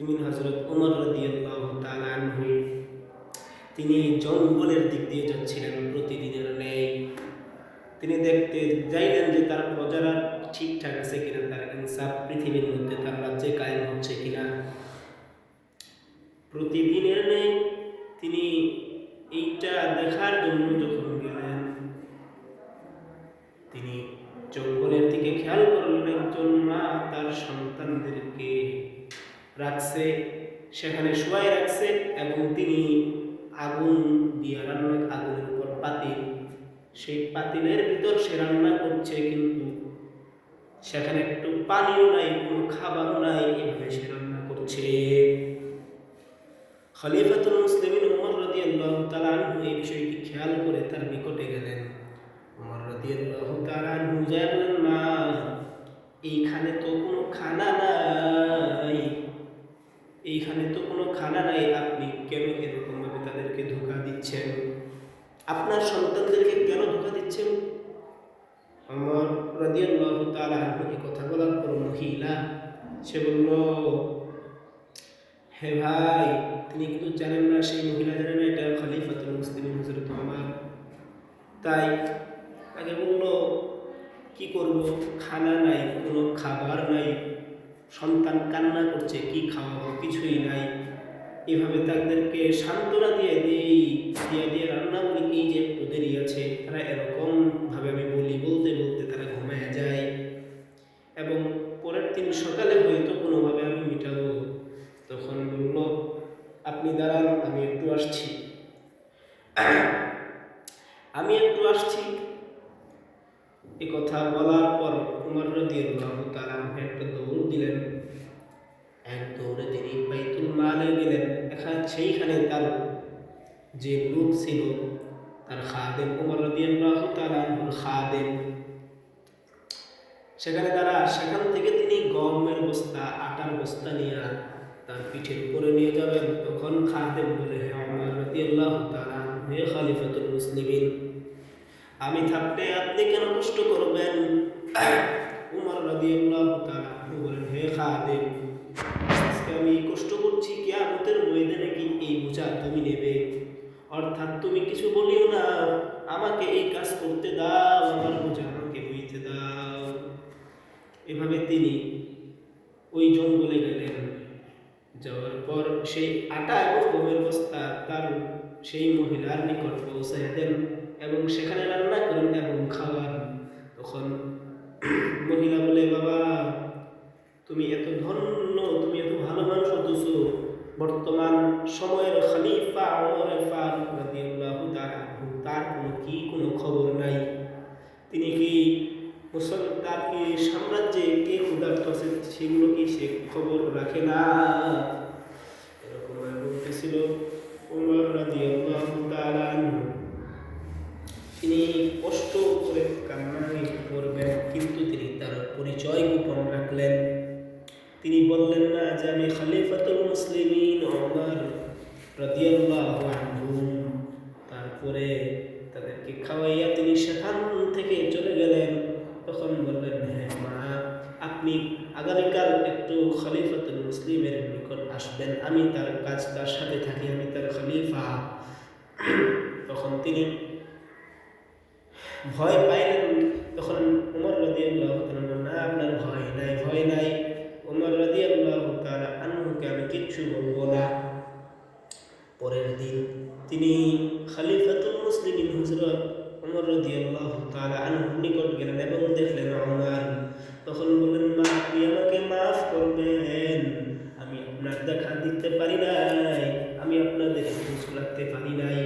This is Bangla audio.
হযরত ওমর রাদিয়াল্লাহু তাআলা আনহু তিনি জঙ্গলের দিক দিয়ে যাচ্ছিলেন প্রতিদিনের ন্যায়। তিনি দেখতে যাইলেন যে তার প্রজারা ঠিকঠাক আছে কিনা, তার ইনসাফ পৃথিবীর মধ্যে তার রাজ্যে কায়েম হচ্ছে কিনা। প্রতিদিনের ন্যায় তিনি এইটা দেখার জন্য যখন গেলেন, তিনি জঙ্গলের দিকে খেয়াল করলেন একজন মা তার সন্তানদেরকে রাখছে, সেখানে শোয়াই রাখছে এবং তিনি আগুন দিয়ে আগুনের উপর পাতিল, সেই পাতিলের ভিতর সে রান্না করছে, কিন্তু সেখানে একটু পানিও নাই, কোনো খাবারও নাই, এভাবে সে রান্না করছে। খলিফাতুল মুসলিমিন ওমর রাদিয়াল্লাহু তাআলা আনহু এই বিষয়টি খেয়াল করে তার নিকটে গেলেন। ওমর রাদিয়াল্লাহু তাআলা আনহু বললেন, মা, এইখানে তো কোনো খানা নাই, এইখানে তো কোনো খানা নাই, আপনি কেন এরকম ভাবে তাদেরকে ধোঁকা দিচ্ছেন? আপনার সন্তানদেরকে কেন ধোঁকা দিচ্ছেন? ওমর রাদিয়াল্লাহু তাআলা আনহু এই কথা বলার পর মহিলা সে বলল, হে ভাই, তিনি কিন্তু জানেন না, সেই মহিলা জানেন না এটা খলিফাতুল মুসলিমিন হযরত ওমর। তাই তাকে বলল, কি করব, খানা নাই, কোনো খাবার নাই, সন্তান কান্না করছে, কি খাওয়াবো, কিছুই নাই। এভাবে তাদেরকে সান্ত্বনা দিয়ে রান্না বলি, এই যে একটু দেরি আছে, তারা এরকম ভাবে আমি বলতে বলতে তারা ঘুমায় যায় এবং পরের দিন সকালে হয়তো কোনোভাবে আমি মিটাবো। তখন বলল, আপনি দাঁড়ান, আমি একটু আসছি। এই কথা বলার পর ওমর রাদিয়াল্লাহু তাআলা একটা দৌড় দিলেন। এক দৌড়ে তিনি বাইতুল মালে গেলেন। সেইখানে তার যে লোক ছিল, তার খাদেম, ওমর রাদিয়াল্লাহু তাআলা আনহুর খাদেম, সেখান থেকে তিনি গমের বস্তা, আটার বস্তা নিয়ে তার পিঠের উপরে নিয়ে যাবেন। তখন খাদেম বলে, হে ওমর রাদিয়াল্লাহু তাআলা আনহু, হে খলিফাতুল মুসলিমিন, আমি থাকতে আপনি কেন কষ্ট করবেন? ওমর রাদিয়াল্লাহু তাআলা আনহু বলেন, হে খাদেম, আজকে আমি কষ্ট করছি, কিয়ামতের ময়দানে কি এই বোঝা তুমি নেবে? অর্থাৎ তুমি কিছু বলিও না, আমাকে এই কাজ করতে দাও, আমার বোঝা আমাকে বইতে দাও। এভাবে তিনি ওই জঙ্গলে গেলেন। যাওয়ার পর সেই আটা এবং গমের বস্তা তার সেই মহিলার নিকট পৌঁছায় দেন এবং সেখানে রান্না করেন এবং খাওয়ান। তখন মহিলা বলে, বাবা, তুমি এত ধন্য, তুমি এত ভালো মানুষ, অথচ বর্তমান সময়ের খলিফা ওমর ফারুক রাদিয়াল্লাহু তাআলা তার কোনো খবর নাই। তিনি কি তার কি সাম্রাজ্যে কে ক্ষুধার্ত আছে সেগুলো কি সে খবর রাখে না? এরকম বলতেছিল ওমর রাদিয়াল্লাহু তাআলা আনহু। তিনি কষ্ট করে কান্নাই করবেন, কিন্তু তিনি তার পরিচয় গোপন রাখলেন। তিনি বললেন না যে আমি খলিফাতুল মুসলিমিন ওমর রাদিয়াল্লাহু আনহু। তারপরে তাদেরকে খাওয়াইয়া তিনি সেখান থেকে চলে গেলেন। তখন বললেন, হ্যাঁ মা, আপনি আগামীকাল একটু খলিফাতুল মুসলিমের নিকট আসবেন, আমি তার সাথে থাকি, আমি তার খলিফা। তখন তিনি ভয় পাইলেন। তখন ওমর রাদিয়াল্লাহু তাআলা বললেন, না, আপনার ভয় নাই, ওমর রাদিয়াল্লাহু তাআলা আনহুকে আমি কিচ্ছু বলবো না। পরের দিন তিনি খলিফাতুল মুসলিমিন হযরত ওমর রাদিয়াল্লাহু তাআলা আনহুর নিকট গেলেন এবং দেখলেন ওমর। তখন বললেন, মা, আপনি আমাকে মাফ করবেন, আমি আপনার দেখা দিতে পারি নাই, আমি আপনাদের খোঁজ রাখতে পারি নাই,